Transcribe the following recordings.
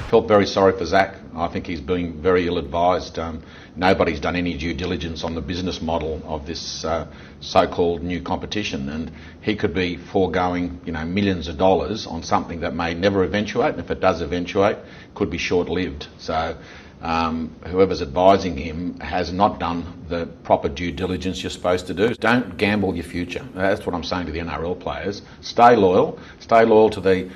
Felt very sorry for Zac. I think he's being very ill-advised. Nobody's done any due diligence on the business model of this so-called new competition, and he could be foregoing, millions of dollars on something that may never eventuate, and if it does eventuate, could be short-lived. So whoever's advising him has not done the proper due diligence you're supposed to do. Don't gamble your future. That's what I'm saying to the NRL players. Stay loyal to the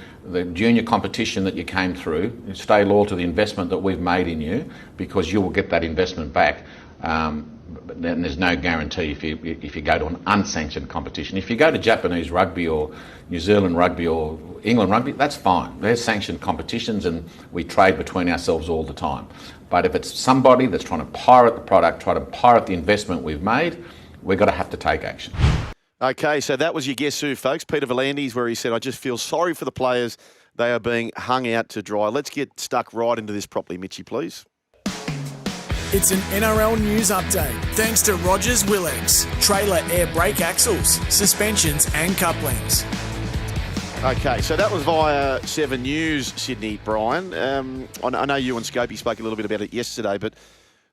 junior competition that you came through. Stay loyal to the investment that we've made in you, because you will get that investment back. But then there's no guarantee if you go to an unsanctioned competition. If you go to Japanese rugby or New Zealand rugby or England rugby, that's fine. They're sanctioned competitions and we trade between ourselves all the time. But if it's somebody that's trying to pirate the product, try to pirate the investment we've made, we're going to have to take action. Okay, so that was your Guess Who, folks. Peter V'landys, where he said, I just feel sorry for the players. They are being hung out to dry. Let's get stuck right into this properly, Mitchie, please. It's an NRL news update. Thanks to Rogers Willex. Trailer air brake axles, suspensions and couplings. Okay, so that was via 7 News, Sydney, Brian. I know you and Scopey spoke a little bit about it yesterday, but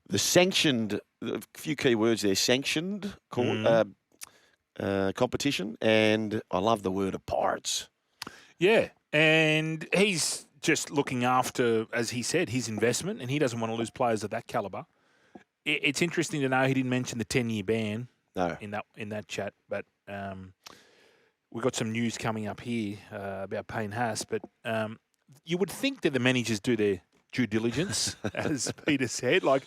the sanctioned, a few key words there, sanctioned competition, and I love the word of pirates. Yeah, and he's just looking after, as he said, his investment, and he doesn't want to lose players of that calibre. It's interesting to know he didn't mention the 10-year ban in that chat, but we've got some news coming up here about Payne Haas, but you would think that the managers do their due diligence, as Peter said. Like,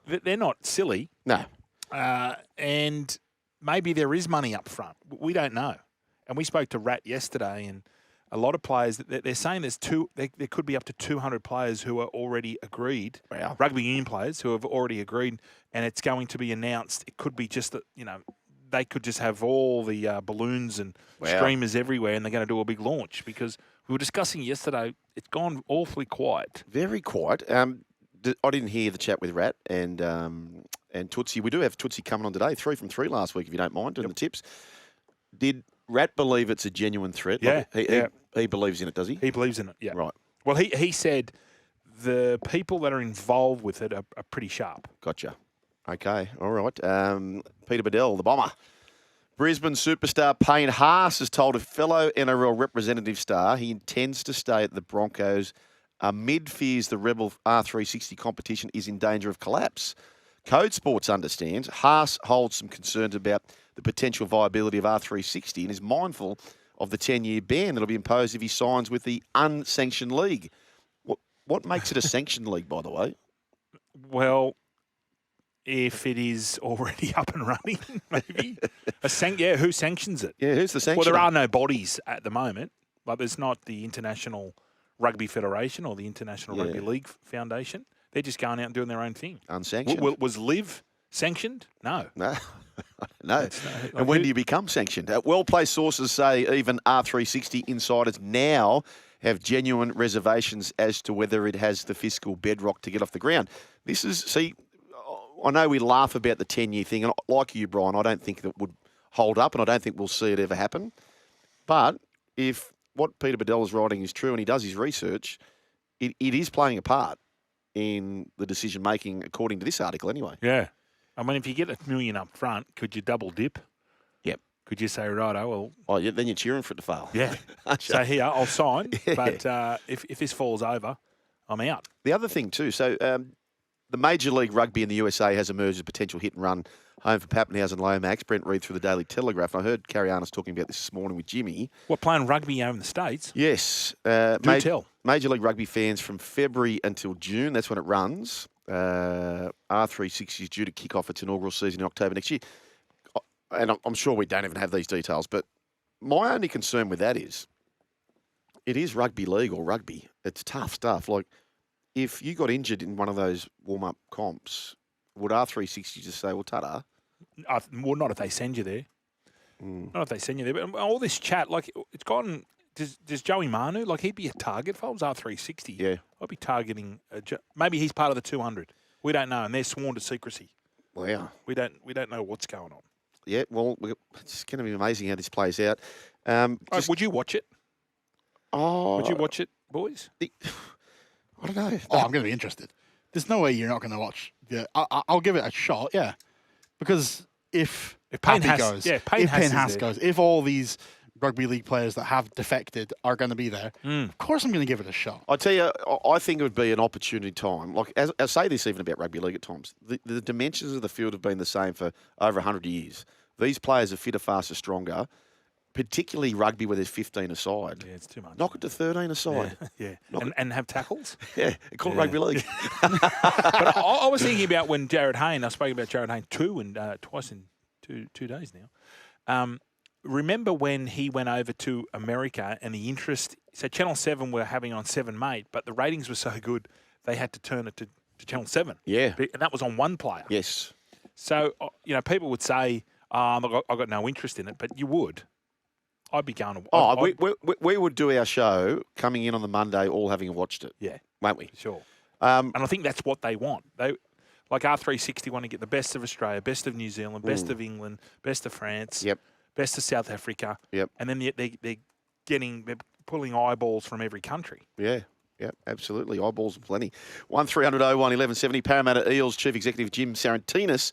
they're not silly. No. And maybe there is money up front. We don't know. And we spoke to Rat yesterday, and a lot of players, they're saying there could be up to 200 players who are already agreed, rugby union players who have already agreed, and it's going to be announced. It could be just that, they could just have all the balloons and streamers everywhere, and they're going to do a big launch, because we were discussing yesterday, it's gone awfully quiet. Very quiet. I didn't hear the chat with Rat and Tootsie. We do have Tootsie coming on today, 3 from 3 last week, if you don't mind, doing the tips. Did Rat believe it's a genuine threat? Yeah. He believes in it, does he? He believes in it, yeah. Right. Well, he said the people that are involved with it are pretty sharp. Gotcha. Okay, all right. Peter Bedell, the bomber. Brisbane superstar Payne Haas has told a fellow NRL representative star he intends to stay at the Broncos amid fears the Rebel R360 competition is in danger of collapse. Code Sports understands Haas holds some concerns about the potential viability of R360 and is mindful of the 10-year ban that will be imposed if he signs with the unsanctioned league. What makes it a sanctioned league, by the way? Well, if it is already up and running, maybe. Who sanctions it? Yeah, who's the sanctioner? Well, there are no bodies at the moment. Like, there's not the International Rugby Federation or the International Rugby League Foundation. They're just going out and doing their own thing. Unsanctioned. Was Liv sanctioned? No. No. No. And when do you become sanctioned? Well-placed sources say even R360 insiders now have genuine reservations as to whether it has the fiscal bedrock to get off the ground. I know we laugh about the 10-year thing, and like you, Brian, I don't think that would hold up, and I don't think we'll see it ever happen. But if what Peter Bedell is writing is true and he does his research, it is playing a part in the decision-making, according to this article anyway. Yeah. I mean, if you get $1 million up front, could you double dip? Yep. Could you say, righto, well... Oh, yeah, then you're cheering for it to fail. Yeah. So here, I'll sign, but if this falls over, I'm out. The other thing too, so the Major League Rugby in the USA has emerged as a potential hit-and-run home for Papenhuyzen and Lomax. Brent Reid through the Daily Telegraph. And I heard Carianis talking about this morning with Jimmy. What, playing rugby over in the States? Yes. Tell. Major League Rugby fans from February until June, that's when it runs. R360 is due to kick off its inaugural season in October next year. And I'm sure we don't even have these details, but my only concern with that is it is rugby league or rugby. It's tough stuff. Like, if you got injured in one of those warm-up comps, would R360 just say, well, ta-da? Well, not if they send you there. Not if they send you there. But all this chat, like, it's gone... Does Joey Manu, like, he'd be a target if I was R360? Yeah. I'd be targeting... maybe he's part of the 200. We don't know, and they're sworn to secrecy. Wow. We don't know what's going on. Yeah, well, it's going to be amazing how this plays out. Would you watch it? Oh, would you watch it, boys? I don't know. Oh, I'm going to be interested. There's no way you're not going to watch. Yeah, I'll give it a shot. Yeah, because if Payne Pappy Haas- goes, yeah, Payne if Haas Payne is Haas there. goes, if all these rugby league players that have defected are going to be there, of course I'm going to give it a shot. I tell you, I think it would be an opportunity time. Like as I say this even about rugby league at times. The dimensions of the field have been the same for over 100 years. These players are fitter, faster, stronger. Particularly rugby where there's 15 aside. Yeah, it's too much. Knock it to 13 aside. Yeah. And have tackles. Yeah, call it rugby league. But I was thinking about when Jared Hayne, I spoke about Jared Hayne twice in two days now. Remember when he went over to America and the interest, so Channel 7 were having on 7 Mate, but the ratings were so good they had to turn it to Channel 7. Yeah. And that was on one player. Yes. So, people would say, I've got no interest in it, but you would. I'd be going to... We would do our show coming in on the Monday all having watched it. Yeah. Won't we? Sure. And I think that's what they want. They, like R360, want to get the best of Australia, best of New Zealand, best of England, best of France, best of South Africa. Yep. And then they're pulling eyeballs from every country. Yeah. Yeah, absolutely. Eyeballs plenty. 1300 01 1170. Parramatta Eels Chief Executive Jim Sarantinas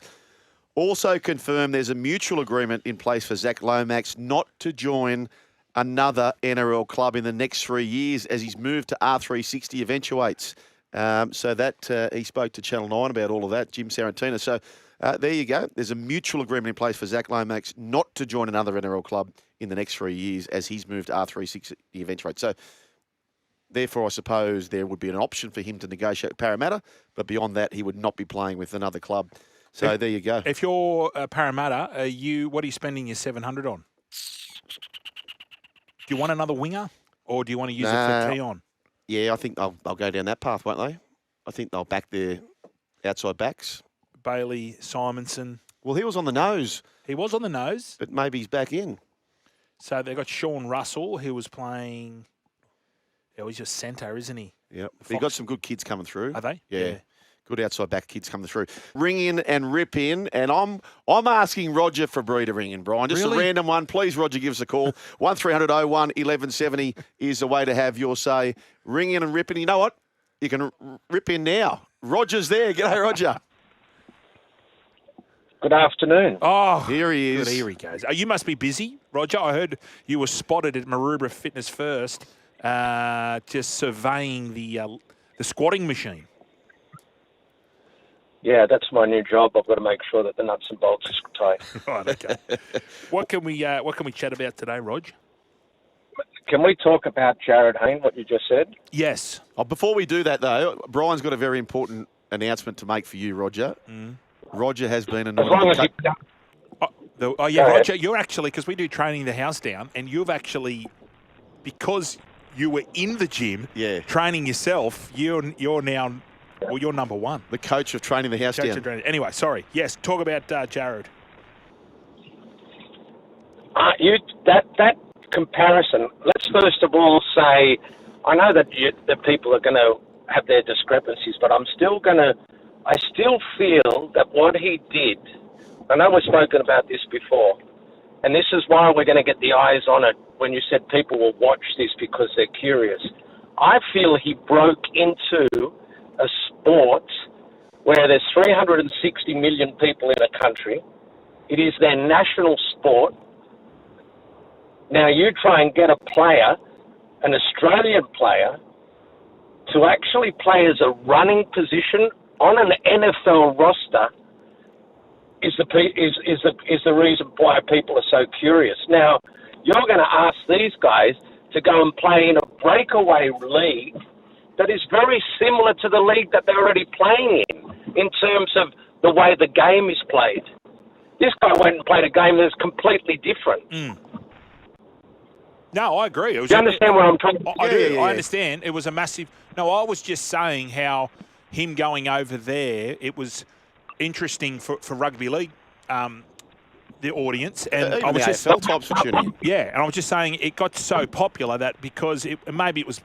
also confirmed there's a mutual agreement in place for Zac Lomax not to join another NRL club in the next 3 years as his move to R360 eventuates. So that he spoke to Channel 9 about all of that, Jim Sarantinas. So there you go. There's a mutual agreement in place for Zac Lomax not to join another NRL club in the next 3 years as he's moved to R360 eventuates. So therefore, I suppose there would be an option for him to negotiate with Parramatta, but beyond that, he would not be playing with another club. So there you go. If you're Parramatta, what are you spending your $700 on? Do you want another winger, or do you want to use it for Keon? Yeah, I think they'll go down that path, won't they? I think they'll back their outside backs. Bailey, Simonson. Well, he was on the nose. He was on the nose. But maybe he's back in. So they've got Sean Russell, who was playing... Yeah, he's just centre, isn't he? Yep. They've got some good kids coming through. Are they? Yeah. Good outside back kids coming through. Ring in and rip in. And I'm asking Roger Fabri to ring in, Brian. Just a random one. Please, Roger, give us a call. 1300 01 1170 is the way to have your say. Ring in and rip in. You know what? You can rip in now. Roger's there. G'day, Roger. Good afternoon. Oh, here he is. Good, here he goes. You must be busy, Roger. I heard you were spotted at Maroubra Fitness First, just surveying the squatting machine. Yeah, that's my new job. I've got to make sure that the nuts and bolts are tight. Right, okay. What can we chat about today, Rog? Can we talk about Jared Hayne, what you just said? Yes. Oh, before we do that, though, Brian's got a very important announcement to make for you, Roger. Roger has been As long as Roger, you're actually, because we do training the house down, and you've actually, because you were in the gym training yourself, you're now... Well, you're number one. The coach of training the house down. Anyway, sorry. Yes, talk about Jared. That comparison, let's first of all say, I know that the people are going to have their discrepancies, but I still feel that what he did, I know we've spoken about this before, and this is why we're going to get the eyes on it when you said people will watch this because they're curious. I feel he broke into a sport where there's 360 million people in a country. It is their national sport. Now you try and get a player, an Australian player, to actually play as a running position on an NFL roster is the reason why people are so curious. Now, you're going to ask these guys to go and play in a breakaway league that is very similar to the league that they're already playing in terms of the way the game is played. This guy went and played a game that's completely different. No, I agree. Do you understand where I'm talking about? I do. I understand. It was a massive... No, I was just saying how him going over there, it was interesting for rugby league, the audience. And even I was the just... AFL types of tuning. Yeah, and I was just saying it got so popular that because it was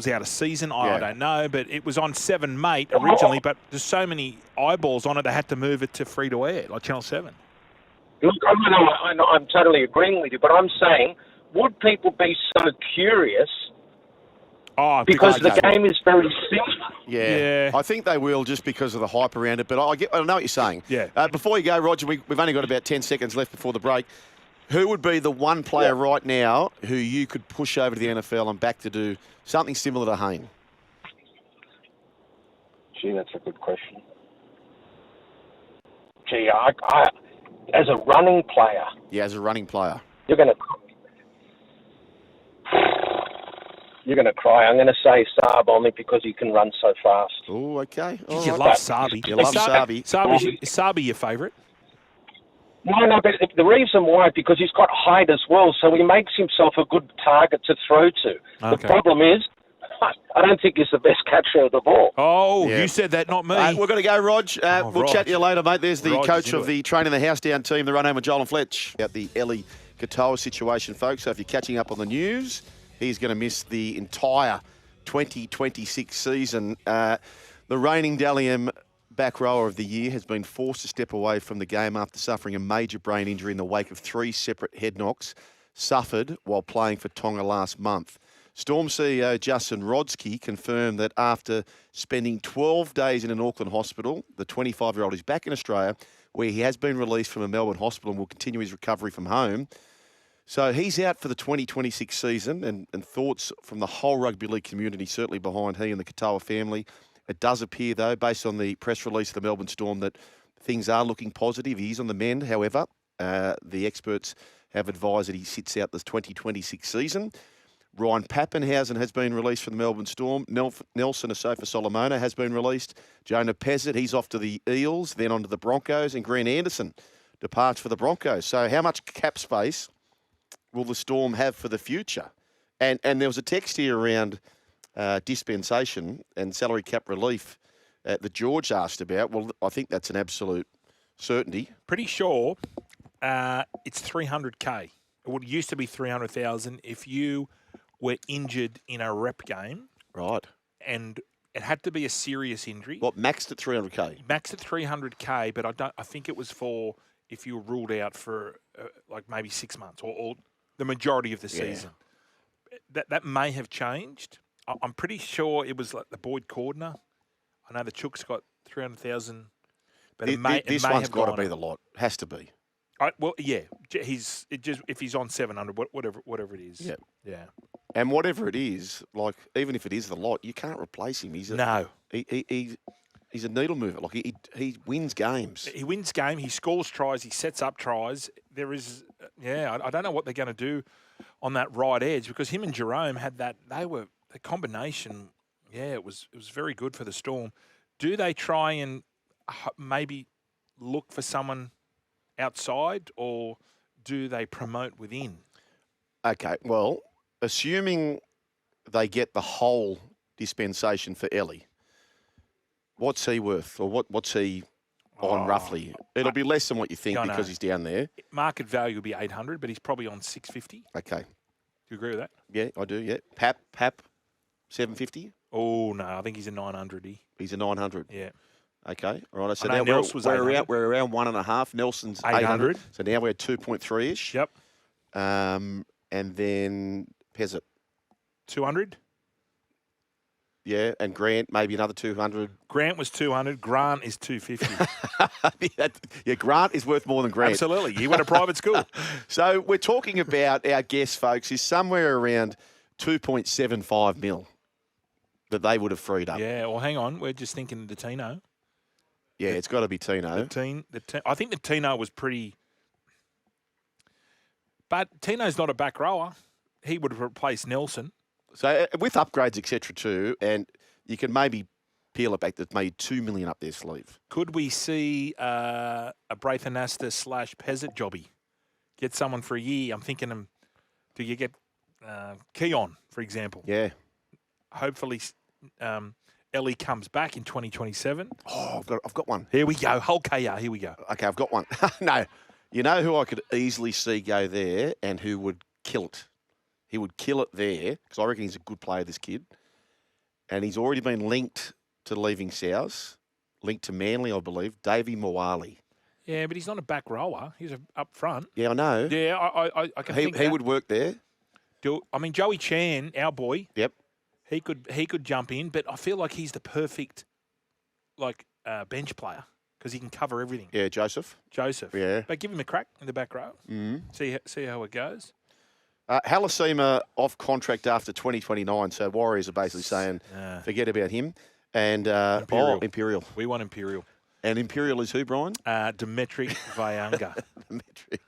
out of season, I don't know, but it was on 7 Mate originally, but there's so many eyeballs on it, they had to move it to free-to-air, like Channel 7. Look, I'm totally agreeing with you, but I'm saying, would people be so curious Oh, because the okay. game is very simple. Yeah. I think they will just because of the hype around it. But I know what you're saying. Yeah. Before you go, Roger, we've only got about 10 seconds left before the break. Who would be the one player right now who you could push over to the NFL and back to do something similar to Hayne? Gee, that's a good question. Gee, I as a running player, Yeah, as a running player. you're going to cry. I'm going to say Saab only because he can run so fast. Oh, okay. All You right. love Sabi. You love Sabi. Is Sabi your favourite? No, but the reason why, because he's got height as well, so he makes himself a good target to throw to. Okay. The problem is, I don't think he's the best catcher of the ball. Oh, Yeah. you said that, not me. We're going to go, Rog. We'll Rog. chat to you later, mate. There's the Rog is coach into of the Train in the House Down team, the run home with Joel and Fletch. About the Eli Katoa situation, folks. So if you're catching up on the news, he's going to miss the entire 2026 season. The reigning Dally M back rower of the year has been forced to step away from the game after suffering a major brain injury in the wake of 3 separate head knocks suffered while playing for Tonga last month. Storm CEO Justin Rodsky confirmed that after spending 12 days in an Auckland hospital, the 25-year-old is back in Australia, where he has been released from a Melbourne hospital and will continue his recovery from home. So he's out for the 2026 season, and thoughts from the whole rugby league community certainly behind he and the Katoa family. It does appear, though, based on the press release of the Melbourne Storm, that things are looking positive. He is on the mend, however. The experts have advised that he sits out the 2026 season. Ryan Papenhuyzen has been released from the Melbourne Storm. Nelson Asofa-Solomona has been released. Jonah Pezzett, he's off to the Eels, then on to the Broncos, and Grant Anderson departs for the Broncos. So how much cap space will the Storm have for the future? And there was a text here around dispensation and salary cap relief that George asked about. Well, I think that's an absolute certainty. Pretty sure it's 300K. It used to be 300,000 if you were injured in a rep game. Right. And it had to be a serious injury. What, maxed at 300K? Maxed at 300K, but I think it was for if you were ruled out for like maybe 6 months or the majority of the season. That may have changed. I'm pretty sure it was like the Boyd Cordner. I know the Chook's got 300,000, but This one's got to be the lot. Has to be. Well, yeah. If he's on 700, whatever it is. Yeah. And whatever it is, like even if it is the lot, you can't replace him. He's a needle mover. Like he wins games. He wins game. He scores tries. He sets up tries. There is, I don't know what they're going to do on that right edge because him and Jerome had that. The combination. Yeah, it was very good for the Storm. Do they try and maybe look for someone outside, or do they promote within? Okay, well, assuming they get the whole dispensation for Ellie, what's he worth, or what's he on roughly? It'll be less than what you think because he's down there. Market value will be 800, but he's probably on 650. Okay. Do you agree with that? Yeah, I do. Yeah, Pap, 750. Oh no, I think he's a 900. He's a 900. Yeah. Okay. All right. So I know now Nels was 800. we're around 1.5. Nelson's 800. So now we're 2.3ish. Yep. And then Pezzett. 200. Yeah, and Grant maybe another 200. Grant was 200. Grant is 250. Yeah, Grant is worth more than Grant. Absolutely. He went to private school. So we're talking about our guess, folks, is somewhere around 2.75 mil that they would have freed up. Yeah, well, hang on. We're just thinking the Tino. Yeah, it's got to be Tino. I think the Tino was pretty... But Tino's not a back rower. He would have replaced Nelson. So with upgrades, etc. too, and you can maybe peel it back to maybe 2 million up their sleeve. Could we see a Braithenasta / Pezzett jobby? Get someone for a year. I'm thinking, do you get Keon, for example? Yeah. Hopefully Ellie comes back in 2027. Oh, I've got one. Here we go. Whole KR. Here we go. Okay, I've got one. No, you know who I could easily see go there and who would kill it? He would kill it there because I reckon he's a good player, this kid. And he's already been linked to leaving South, linked to Manly, I believe, Davey Moali. Yeah, but he's not a back rower. He's up front. Yeah, I know. Yeah, I can think He would work there. I mean, Joey Chan, our boy. Yep. He could jump in, but I feel like he's the perfect bench player because he can cover everything. Yeah, Joseph. Yeah. But give him a crack in the back row. See how it goes. Halasima off contract after 2029, so Warriors are basically saying forget about him. And Imperial. We want Imperial. And Imperial is who, Brian? Dimitri Vayanga. Dimitri.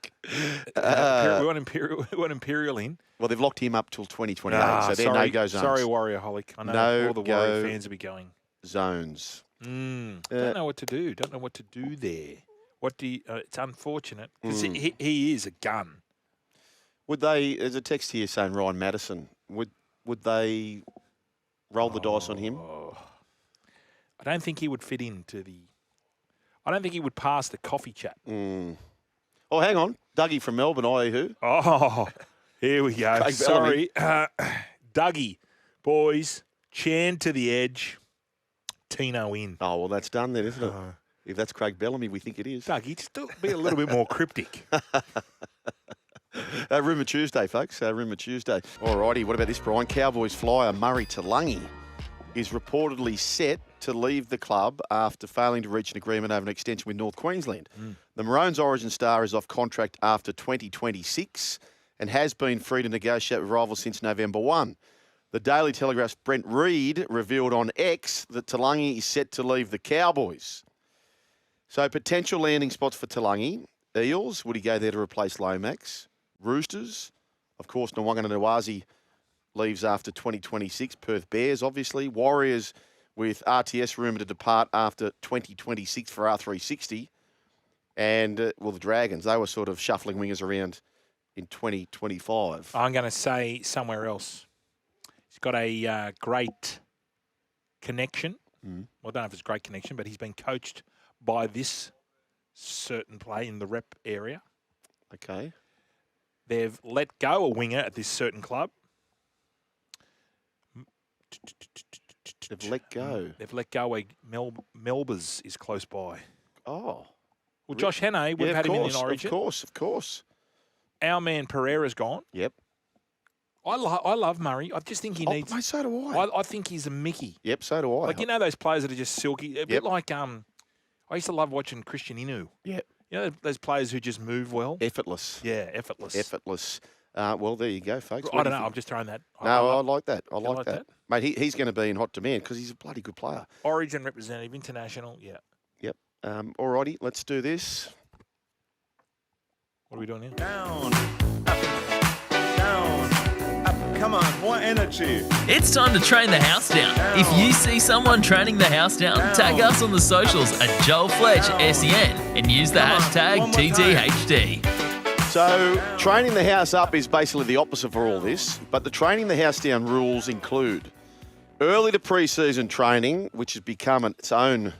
We want Imperial in. Well, they've locked him up till 2028, so they're no-go zones. Sorry, Warrior-holic. I know all the Warrior fans will be going. Zones. Don't know what to do. Don't know what to do there. It's unfortunate because he is a gun. Would they? There's a text here saying Ryan Madison. Would they roll the dice on him? I don't think he would fit into the. I don't think he would pass the coffee chat. Oh, hang on, Dougie from Melbourne. Who? Oh, here we go. Craig Sorry, Dougie, boys. Chan to the edge. Tino in. Oh well, that's done then, isn't it? If that's Craig Bellamy, we think it is. Dougie, just be a little bit more cryptic. Rumour Tuesday, folks. Rumour Tuesday. All righty, what about this, Brian? Cowboys flyer Murray Taulagi is reportedly set to leave the club after failing to reach an agreement over an extension with North Queensland. The Maroons' origin star is off contract after 2026 and has been free to negotiate with rivals since November 1. The Daily Telegraph's Brent Reid revealed on X that Taulagi is set to leave the Cowboys. So potential landing spots for Taulagi. Eels, would he go there to replace Lomax? Roosters, of course, Nwanga Nawazi leaves after 2026. Perth Bears, obviously. Warriors with RTS rumoured to depart after 2026 for R360. And, the Dragons, they were sort of shuffling wingers around in 2025. I'm going to say somewhere else. He's got a great connection. Well, I don't know if it's a great connection, but he's been coached by this certain play in the rep area. Okay. They've let go a winger at this certain club. They've let go. They've let go a Melbers is close by. Oh. Well, Josh Hannay, we've had him in Origin. Of course. Our man Pereira's gone. Yep. I love Murray. I just think he needs. Mate, so do I. I think he's a Mickey. Yep, so do I. Like, you know those players that are just silky? A bit like, I used to love watching Christian Inu. Yep. You know those players who just move well? Effortless. Yeah, effortless. Effortless. Well, there you go, folks. I don't know. I'm just throwing that. I like that. I like that. Mate, he's going to be in hot demand because he's a bloody good player. Origin representative, international, yeah. Yep. All righty, let's do this. What are we doing here? Down, up, come on, more energy. It's time to train the house down. If you see someone training the house down, tag us on the socials at Joel Fletch SEN and use the hashtag TTHD. So, training the house up is basically the opposite for all this, but the training the house down rules include early to pre-season training, which has become its own...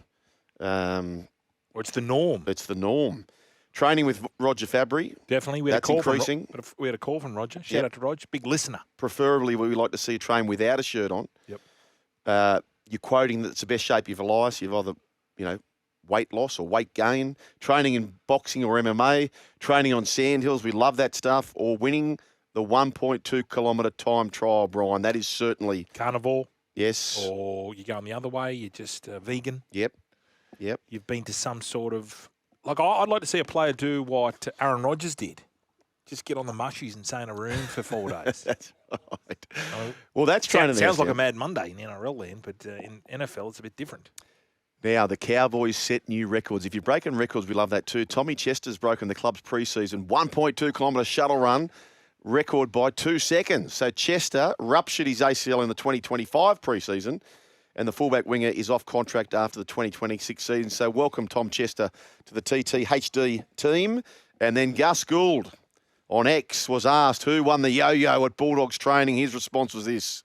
it's the norm. It's the norm. Training with Roger Fabri. Definitely. We had a call from Roger. Shout out to Roger. Big listener. Preferably, we like to see you train without a shirt on. Yep. You're quoting that it's the best shape of your life. You've either, weight loss or weight gain. Training in boxing or MMA. Training on sandhills. We love that stuff. Or winning the 1.2 kilometre time trial, Brian. That is certainly... Carnivore. Yes. Or you're going the other way. You're just vegan. Yep. You've been to some sort of... Like, I'd like to see a player do what Aaron Rodgers did. Just get on the mushies and stay in a room for 4 days. That's right. Well, that's training. Sounds like a Mad Monday in NRL land, but in NFL it's a bit different. Now, the Cowboys set new records. If you're breaking records, we love that too. Tommy Chester's broken the club's pre-season 1.2 kilometre shuttle run record by 2 seconds. So Chester ruptured his ACL in the 2025 pre-season, and the fullback winger is off contract after the 2026 season. So welcome, Tom Chester, to the TTHD team. And then Gus Gould on X was asked who won the yo-yo at Bulldogs training. His response was this: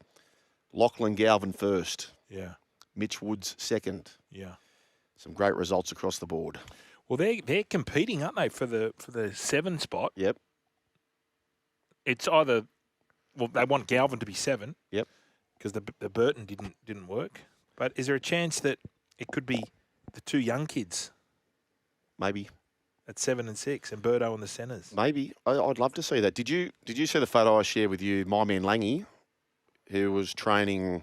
Lachlan Galvin first. Yeah. Mitch Woods second. Yeah. Some great results across the board. Well, they're competing, aren't they, for the 7 spot? Yep. It's either they want Galvin to be 7. Yep. Because the Burton didn't work. But is there a chance that it could be the 2 young kids? Maybe. At 7 and 6, and Birdo in the centres. Maybe. I'd love to see that. Did you see the photo I shared with you? My man Langy who was training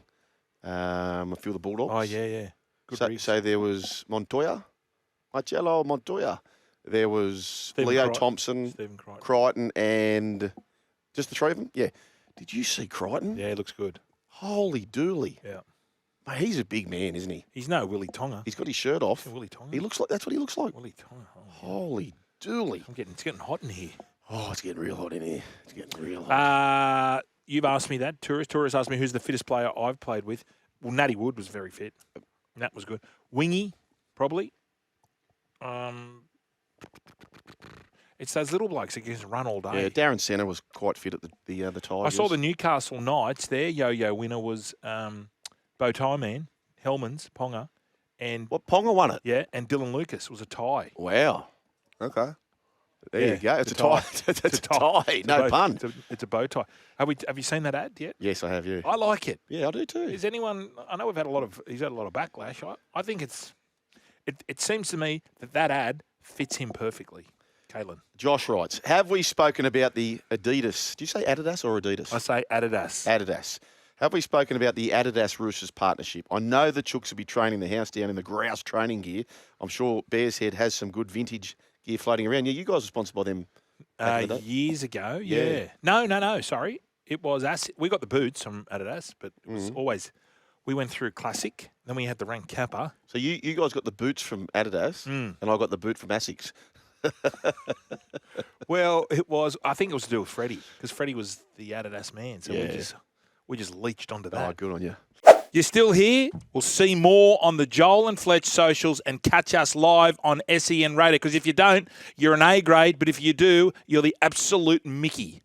a few of the Bulldogs. Oh, yeah. Good So there was Marcello Montoya. There was Stephen Leo Crichton. Thompson, Stephen Crichton. Crichton, and just the three of them? Yeah. Did you see Crichton? Yeah, he looks good. Holy dooly. Yeah. Mate, he's a big man, isn't he? He's no Willie Tonga. He's got his shirt off. Willie Tonga. He looks like that's what he looks like. Willie Tonga. Oh, Holy dooly. it's getting hot in here. Oh, it's getting real hot in here. It's getting real hot. You've asked me that. Tourist asked me who's the fittest player I've played with. Well, Natty Wood was very fit. That was good. Wingy, probably. It's those little blokes that can just run all day. Yeah, Darren Senna was quite fit at the Tigers. I saw the Newcastle Knights. Their yo-yo winner was Bow Tie Man, Hellman's, Ponga. And What, Ponga won it? yeah, and Dylan Lucas was a tie. Wow. Okay. There Yeah, you go. It's a it's a tie. tie. It's a tie. No pun. It's a bow tie. Have you seen that ad yet? Yes, I have, yeah. I like it. Yeah, I do too. Is anyone? I know he's had a lot of backlash. I think it seems to me that ad fits him perfectly. Caitlin. Josh writes, have we spoken about the Adidas? Do you say Adidas or Adidas? I say Adidas. Adidas. Have we spoken about the Adidas Roosters partnership? I know the Chooks will be training the house down in the grouse training gear. I'm sure Bears Head has some good vintage gear floating around. Yeah, you guys are sponsored by them. back in the day. Years ago, Yeah. No, sorry. It was we got the boots from Adidas, but it was always, we went through Classic, then we had the Rank Kappa. So you guys got the boots from Adidas, and I got the boot from Asics. Well, I think it was to do with Freddie, because Freddie was the Adidas man, so we just leached onto that. Oh, good on you. You're still here? We'll see more on the Joel and Fletch socials and catch us live on SEN Radio, because if you don't, you're an A grade, but if you do, you're the absolute Mickey.